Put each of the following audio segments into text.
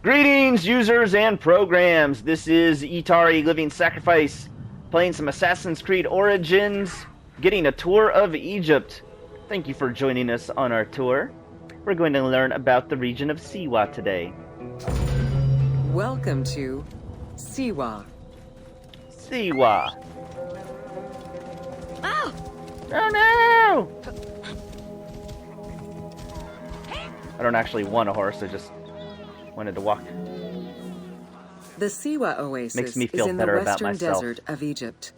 Greetings, users and programs. This is Etari Living Sacrifice, playing some Assassin's Creed Origins, getting a tour of Egypt. Thank you for joining us on our tour. We're going to learn about the region of Siwa today. Welcome to Siwa. Siwa. Oh! Oh no! I don't actually want a horse, I just wanted to walk. The Siwa Oasis Makes me is feel in the better about western myself. desert of Egypt.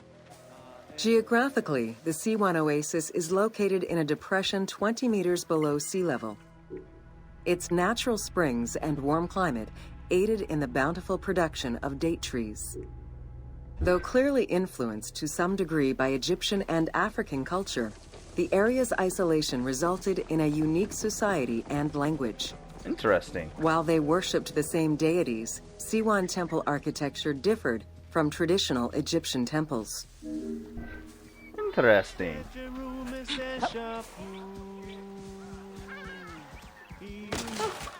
Geographically, the Siwa Oasis is located in a depression 20 meters below sea level. Its natural springs and warm climate aided in the bountiful production of date trees. Though clearly influenced to some degree by Egyptian and African culture, the area's isolation resulted in a unique society and language. Interesting. While they worshipped the same deities, Siwan temple architecture differed from traditional Egyptian temples. Interesting.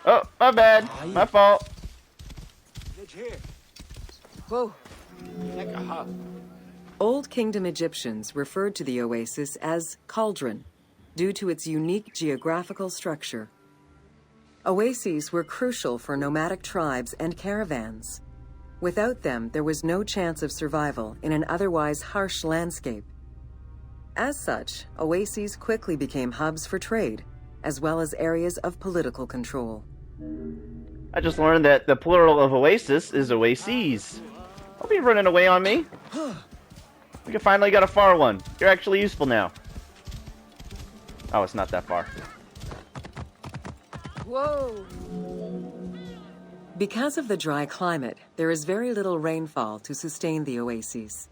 Oh, my bad. My fault. Whoa. Old Kingdom Egyptians referred to the oasis as cauldron, due to its unique geographical structure. Oases were crucial for nomadic tribes and caravans. Without them, there was no chance of survival in an otherwise harsh landscape. As such, oases quickly became hubs for trade, as well as areas of political control. I just learned that the plural of oasis is oases. Don't be running away on me. We finally got a far one. You're actually useful now. Oh, it's not that far. Whoa! Because of the dry climate, there is very little rainfall to sustain the oases.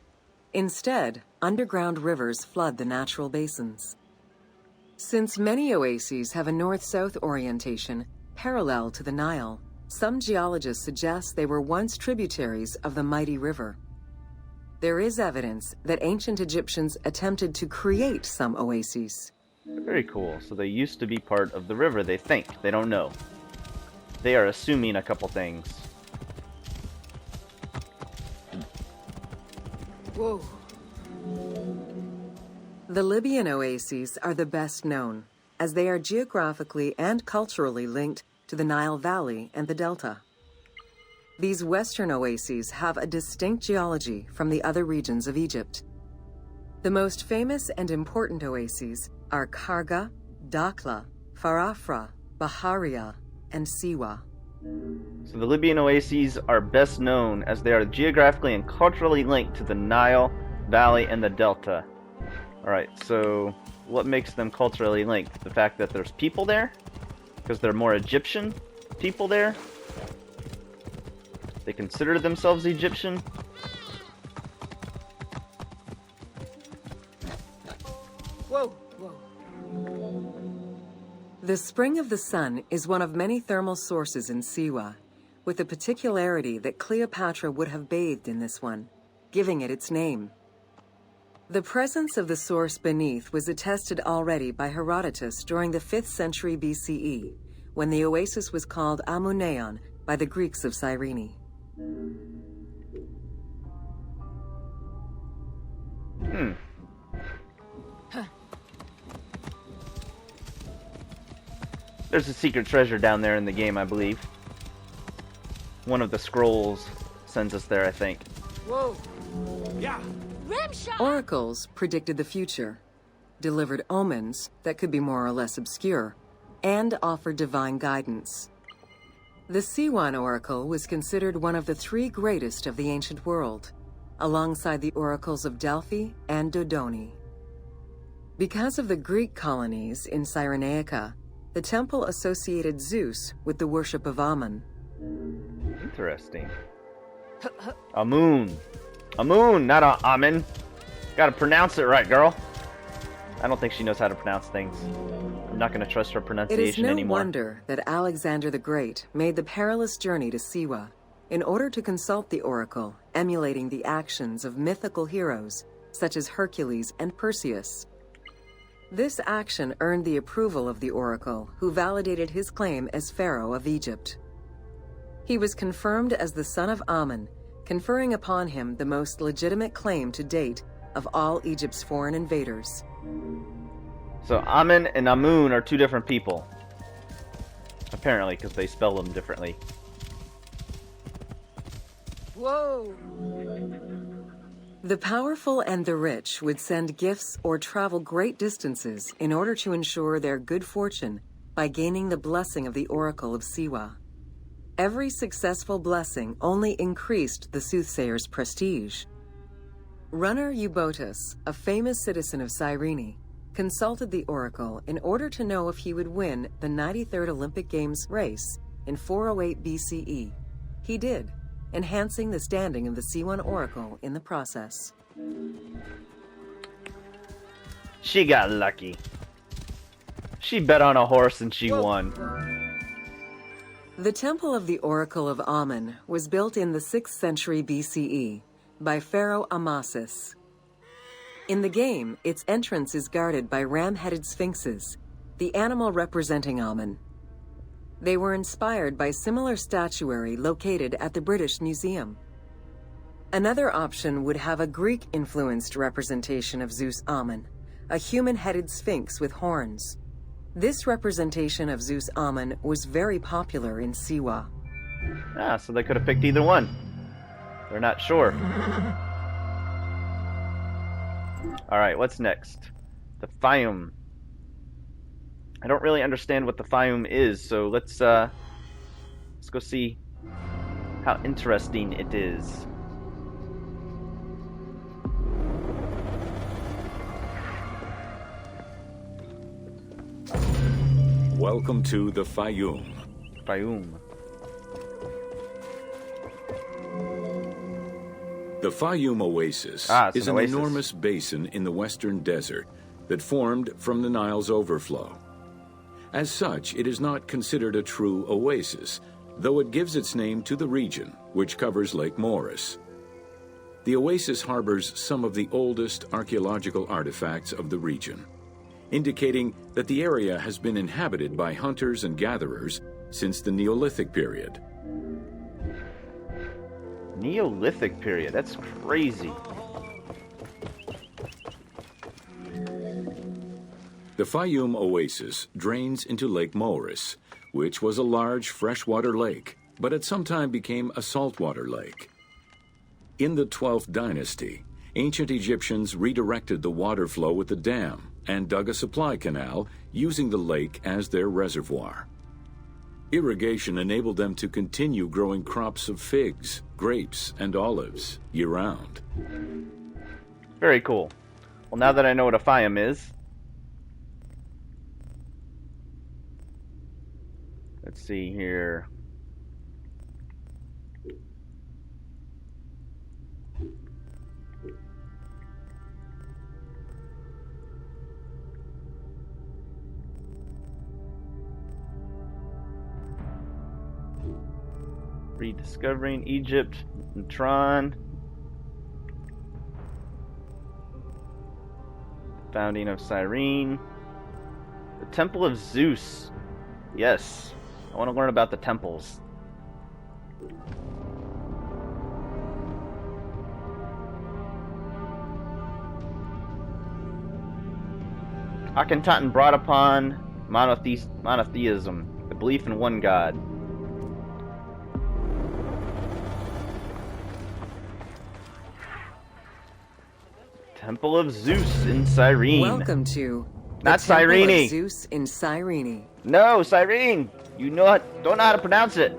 Instead, underground rivers flood the natural basins. Since many oases have a north-south orientation parallel to the Nile, some geologists suggest they were once tributaries of the mighty river. There is evidence that ancient Egyptians attempted to create some oases. Very cool. So they used to be part of the river, they think. They don't know. They are assuming a couple things. Whoa. The Libyan oases are the best known, as they are geographically and culturally linked to the Nile Valley and the Delta. These western oases have a distinct geology from the other regions of Egypt. The most famous and important oases are Karga, Dakhla, Farafra, Baharia, and Siwa. So the Libyan oases are best known as they are geographically and culturally linked to the Nile Valley and the Delta. Alright, so what makes them culturally linked? The fact that there's people there? Because they're more Egyptian people there? They consider themselves Egyptian? Whoa, whoa. The Spring of the Sun is one of many thermal sources in Siwa, with the particularity that Cleopatra would have bathed in this one, giving it its name. The presence of the source beneath was attested already by Herodotus during the 5th century BCE, when the oasis was called Amuneion by the Greeks of Cyrene. There's a secret treasure down there in the game, I believe. One of the scrolls sends us there, I think. Whoa! Yeah! Rimshot! Oracles predicted the future, delivered omens that could be more or less obscure, and offered divine guidance. The Siwan Oracle was considered one of the 3 greatest of the ancient world, alongside the oracles of Delphi and Dodoni. Because of the Greek colonies in Cyrenaica, the temple associated Zeus with the worship of Amun. Interesting. Amun. Amun, not Amun. Gotta pronounce it right, girl. I don't think she knows how to pronounce things. I'm not gonna trust her It pronunciation is no anymore. wonder that Alexander the Great made the perilous journey to Siwa in order to consult the oracle, emulating the actions of mythical heroes such as Hercules and Perseus. This action earned the approval of the oracle, who validated his claim as pharaoh of Egypt. He was confirmed as the son of Amun, conferring upon him the most legitimate claim to date of all Egypt's foreign invaders. So Amun and Amun are two different people. Apparently, because they spell them differently. Whoa! The powerful and the rich would send gifts or travel great distances in order to ensure their good fortune by gaining the blessing of the Oracle of Siwa. Every successful blessing only increased the soothsayer's prestige. Runner Eubotus, a famous citizen of Cyrene, consulted the oracle in order to know if he would win the 93rd Olympic Games race in 408 BCE. He did, enhancing the standing of the C1 oracle in the process. She got lucky. She bet on a horse and she won. The Temple of the Oracle of Amun was built in the 6th century BCE by Pharaoh Amasis. In the game, its entrance is guarded by ram-headed sphinxes, the animal representing Amun. They were inspired by similar statuary located at the British Museum. Another option would have a Greek-influenced representation of Zeus Amun, a human-headed sphinx with horns. This representation of Zeus Amun was very popular in Siwa. Ah, so they could have picked either one. They're not sure. Alright, what's next? The Fayum. I don't really understand what the Fayum is, so let's go see how interesting it is. Welcome to the Fayum. Fayum. The Fayum Oasis is an enormous basin in the western desert that formed from the Nile's overflow. As such, it is not considered a true oasis, though it gives its name to the region, which covers Lake Moeris. The oasis harbors some of the oldest archaeological artifacts of the region, indicating that the area has been inhabited by hunters and gatherers since the Neolithic period. Neolithic period, that's crazy. The Fayum Oasis drains into Lake Moeris, which was a large freshwater lake, but at some time became a saltwater lake. In the 12th dynasty, ancient Egyptians redirected the water flow with a dam and dug a supply canal using the lake as their reservoir. Irrigation enabled them to continue growing crops of figs, grapes, and olives year-round. Very cool. Well, now that I know what a Fayum is, let's see here. Rediscovering Egypt and Tron. Founding of Cyrene. The Temple of Zeus. Yes. I want to learn about the temples. Akhenaten brought upon monotheism, the belief in one God. Temple of Zeus in Cyrene. Welcome to Not the Temple Cyrene. of Zeus in Cyrene. No, Cyrene. You don't know how to pronounce it.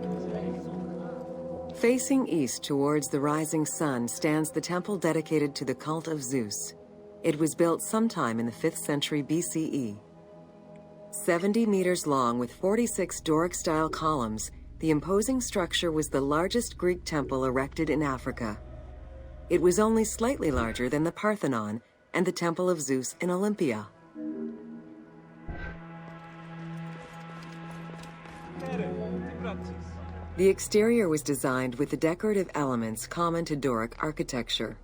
Facing east towards the rising sun stands the temple dedicated to the cult of Zeus. It was built sometime in the 5th century BCE. 70 meters long with 46 Doric-style columns, the imposing structure was the largest Greek temple erected in Africa. It was only slightly larger than the Parthenon and the Temple of Zeus in Olympia. The exterior was designed with the decorative elements common to Doric architecture.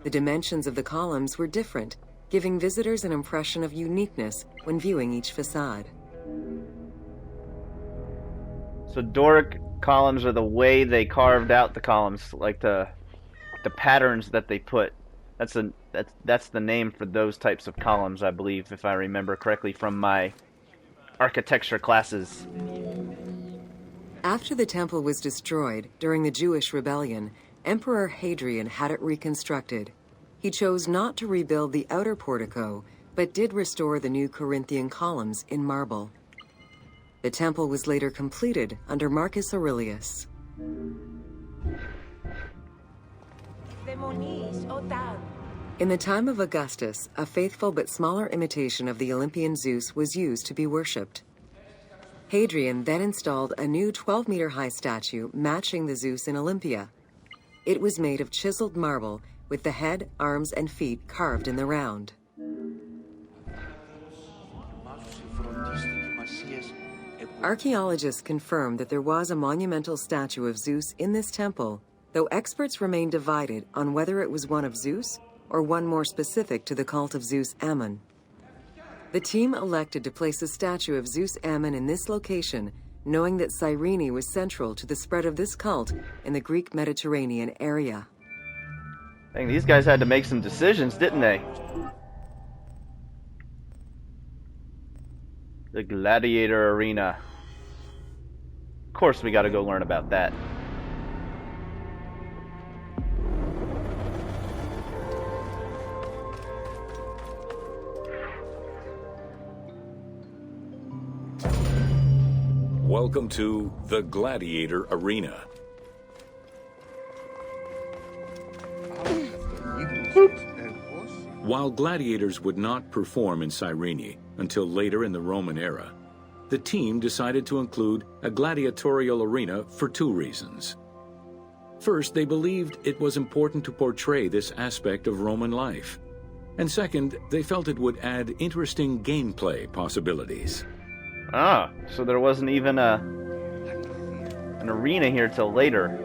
The dimensions of the columns were different, giving visitors an impression of uniqueness when viewing each facade. So Doric columns or the way they carved out the columns, like the patterns that they put. That's the name for those types of columns, I believe, if I remember correctly from my architecture classes. After the temple was destroyed during the Jewish rebellion, Emperor Hadrian had it reconstructed. He chose not to rebuild the outer portico, but did restore the new Corinthian columns in marble. The temple was later completed under Marcus Aurelius. In the time of Augustus, a faithful but smaller imitation of the Olympian Zeus was used to be worshipped. Hadrian then installed a new 12-meter-high statue matching the Zeus in Olympia. It was made of chiseled marble with the head, arms, and feet carved in the round. Archaeologists confirm that there was a monumental statue of Zeus in this temple, though experts remain divided on whether it was one of Zeus or one more specific to the cult of Zeus Ammon. The team elected to place a statue of Zeus Ammon in this location, knowing that Cyrene was central to the spread of this cult in the Greek Mediterranean area. Dang, these guys had to make some decisions, didn't they? The Gladiator Arena. Of course we gotta go learn about that. Welcome to the Gladiator Arena. While gladiators would not perform in Cyrene until later in the Roman era, the team decided to include a gladiatorial arena for two reasons. First, they believed it was important to portray this aspect of Roman life. And second, they felt it would add interesting gameplay possibilities. Ah, so there wasn't even an arena here till later.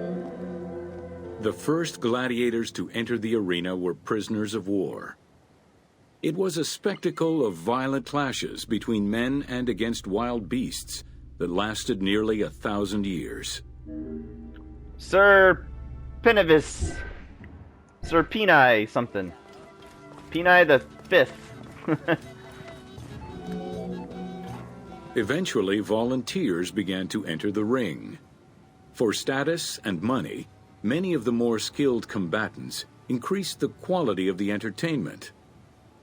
The first gladiators to enter the arena were prisoners of war. It was a spectacle of violent clashes between men and against wild beasts that lasted nearly 1,000 years. Sir Pinavis. Sir Pini something. Pini the Fifth. Eventually, volunteers began to enter the ring. For status and money, many of the more skilled combatants increased the quality of the entertainment.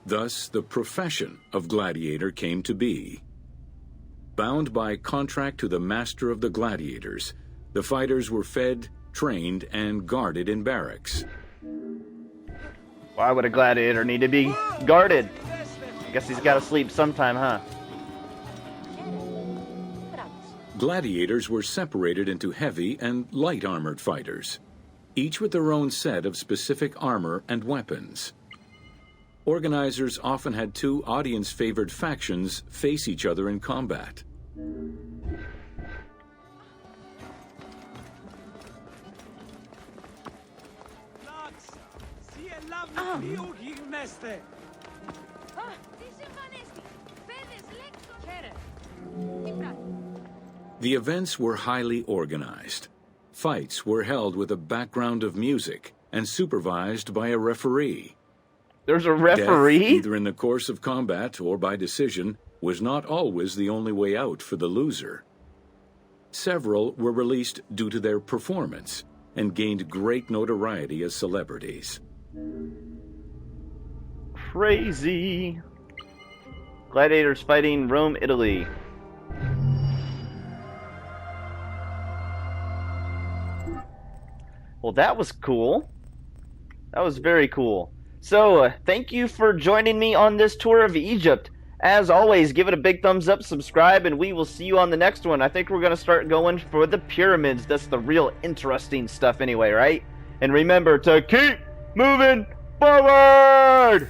Thus, the profession of gladiator came to be. Bound by contract to the master of the gladiators, the fighters were fed, trained, and guarded in barracks. Why would a gladiator need to be guarded? I guess he's got to sleep sometime, huh? Gladiators were separated into heavy and light armored fighters, each with their own set of specific armor and weapons. Organizers often had two audience-favored factions face each other in combat. The events were highly organized. Fights were held with a background of music and supervised by a referee. There's a referee? Death, either in the course of combat or by decision, was not always the only way out for the loser. Several were released due to their performance and gained great notoriety as celebrities. Crazy. Gladiators fighting Rome, Italy. Well, that was cool. That was very cool. So, thank you for joining me on this tour of Egypt. As always, give it a big thumbs up, subscribe, and we will see you on the next one. I think we're going to start going for the pyramids. That's the real interesting stuff anyway, right? And remember to keep moving forward!